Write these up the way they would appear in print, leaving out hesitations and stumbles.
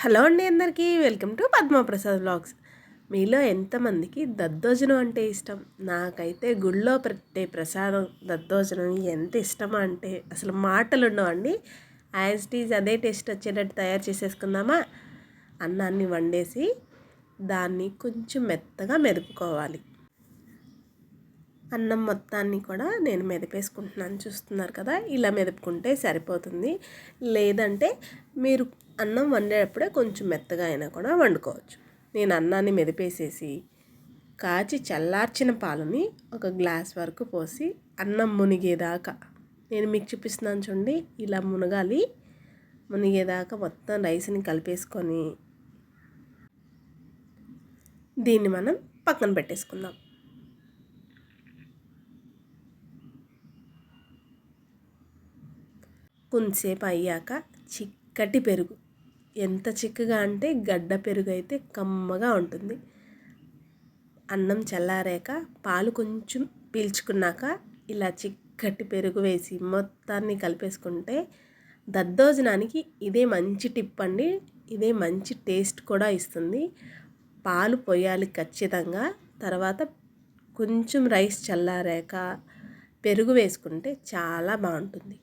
Hello అండి అందరికీ welcome to Padma Prasad vlogs. మీలో ఎంతమందికి దద్దోజనం అంటే ఇష్టం? నాకైతే గుళ్ళో పెట్టే ప్రసాదం దద్దోజనం ఎంత ఇష్టమో అంటే అసలు మాటలు ఉండవండి. యాజ్ ఇట్ ఈజ్ అదే టేస్ట్ వచ్చేటట్టు తయారు చేసేసుకుందామా. అన్నాన్ని వండేసి దాన్ని కొంచెం మెత్తగా మెదుపుకోవాలి. అన్నం మొత్తాన్ని కూడా నేను మెదిపేసుకుంటున్నాను, చూస్తున్నారు కదా. ఇలా మెదుపుకుంటే సరిపోతుంది. లేదంటే మీరు అన్నం వండేటప్పుడే కొంచెం మెత్తగా అయినా కూడా వండుకోవచ్చు. నేను అన్నాన్ని మెదిపేసేసి కాచి చల్లార్చిన పాలని ఒక గ్లాస్ వరకు పోసి అన్నం మునిగేదాకా నేను మీకు చూపిస్తున్నాను చూడండి. ఇలా మునగాలి. మునిగేదాకా మొత్తం రైస్ని కలిపేసుకొని దీన్ని మనం పక్కన పెట్టేసుకుందాం. కొంతసేపు అయ్యాక చిక్కటి పెరుగు, ఎంత చిక్కగా అంటే గడ్డ పెరుగు అయితే కమ్మగా ఉంటుంది. అన్నం చల్లారాక పాలు కొంచెం పీల్చుకున్నాక ఇలా చిక్కటి పెరుగు వేసి మొత్తాన్ని కలిపేసుకుంటే దద్దోజనానికి ఇదే మంచి టిప్ అండి. ఇదే మంచి టేస్ట్ కూడా ఇస్తుంది. పాలు పోయాలి ఖచ్చితంగా. తర్వాత కొంచెం రైస్ చల్లారాక పెరుగు వేసుకుంటే చాలా బాగుంటుంది.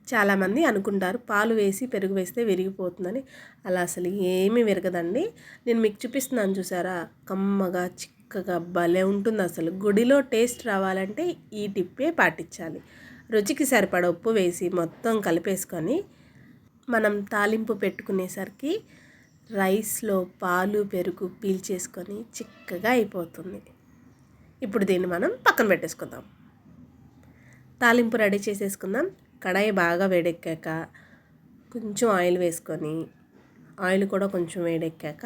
చాలామంది అనుకుంటారు పాలు వేసి పెరుగు వేస్తే విరిగిపోతుందని. అలా అసలు ఏమీ విరగదండి. నేను మీకు చూపిస్తున్నాను చూసారా, కమ్మగా చిక్కగా భలే ఉంటుంది. అసలు గుడిలో టేస్ట్ రావాలంటే ఈ టిప్పే పాటించాలి. రుచికి సరిపడ ఉప్పు వేసి మొత్తం కలిపేసుకొని మనం తాలింపు పెట్టుకునేసరికి రైస్లో పాలు పెరుగు పీల్చేసుకొని చిక్కగా అయిపోతుంది. ఇప్పుడు దీన్ని మనం పక్కన పెట్టేసుకుందాం. తాలింపు రెడీ చేసేసుకుందాం. కడాయి బాగా వేడెక్కాక కొంచెం ఆయిల్ వేసుకొని ఆయిల్ కూడా కొంచెం వేడెక్కాక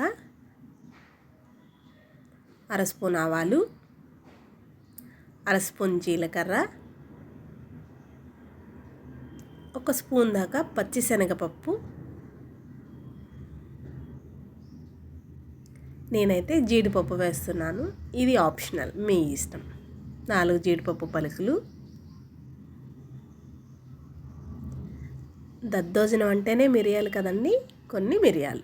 అర స్పూన్ ఆవాలు, అర స్పూన్ జీలకర్ర, ఒక స్పూన్ దాకా పచ్చిశనగపప్పు, నేనైతే జీడిపప్పు వేస్తున్నాను. ఇది ఆప్షనల్, మీ ఇష్టం. 4 జీడిపప్పు పలుకులు. దద్దోజనం అంటేనే మిరియాలు కదండి, కొన్ని మిరియాలు,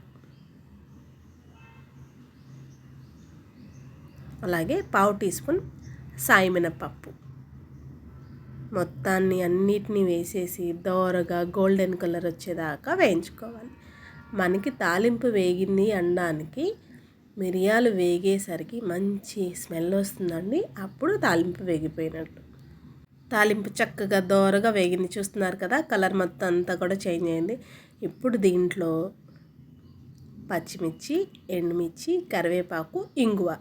అలాగే పావు టీ స్పూన్ సాయిమినపప్పు. మొత్తాన్ని అన్నిటినీ వేసేసి దోరగా గోల్డెన్ కలర్ వచ్చేదాకా వేయించుకోవాలి. మనకి తాలింపు వేగింది అనడానికి మిరియాలు వేగేసరికి మంచి స్మెల్ వస్తుందండి. అప్పుడు తాలింపు వేగిపోయినట్టు. తాలింపు చక్కగా దోరగా వేగింది, చూస్తున్నారు కదా. కలర్ మొత్తం అంతా కూడా చేంజ్ అయింది. ఇప్పుడు దీంట్లో పచ్చిమిర్చి, ఎండుమిర్చి, కరివేపాకు, ఇంగువ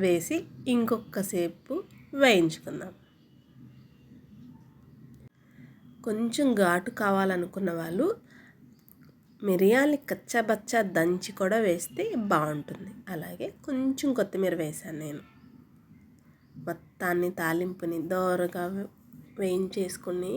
వేసి ఇంకొకసేపు వేయించుకుందాం. కొంచెం ఘాటు కావాలనుకున్న వాళ్ళు మిరియాల్ని కచ్చాబచ్చా దంచి కూడా వేస్తే బాగుంటుంది. అలాగే కొంచెం కొత్తిమీర వేసాను నేను. మొత్తాన్ని తాలింపుని దోరగా వేయించేసుకుని,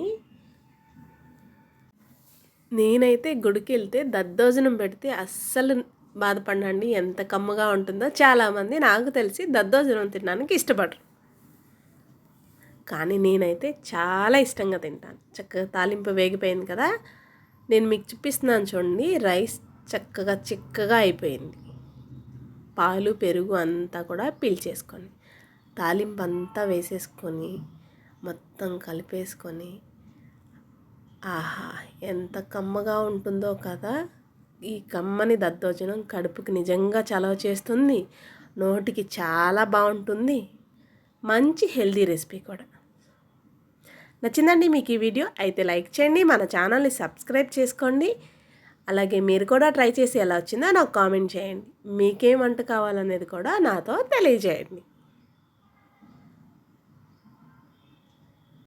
నేనైతే గుడికి వెళ్తే దద్దోజనం పెడితే అస్సలు బాధపడండి, ఎంత కమ్మగా ఉంటుందో. చాలామంది నాకు తెలిసి దద్దోజనం తినడానికి ఇష్టపడరు, కానీ నేనైతే చాలా ఇష్టంగా తింటాను. చక్కగా తాలింపు వేగిపోయింది కదా. నేను మీకు చూపిస్తున్నాను చూడండి. రైస్ చక్కగా చిక్కగా అయిపోయింది. పాలు పెరుగు అంతా కూడా పీల్చేసుకొని తాలింపు అంతా వేసేసుకొని మొత్తం కలిపేసుకొని, ఆహా ఎంత కమ్మగా ఉంటుందో కదా. ఈ కమ్మని దద్దోజనం కడుపుకి నిజంగా చలవ చేస్తుంది, నోటికి చాలా బాగుంటుంది. మంచి హెల్దీ రెసిపీ కూడా. నచ్చిందండి మీకు ఈ వీడియో? అయితే లైక్ చేయండి, మన ఛానల్ని సబ్స్క్రైబ్ చేసుకోండి. అలాగే మీరు కూడా ట్రై చేసి ఎలా వచ్చిందో నాకు కామెంట్ చేయండి. మీకేం వంట కావాలనేది కూడా నాతో తెలియజేయండి.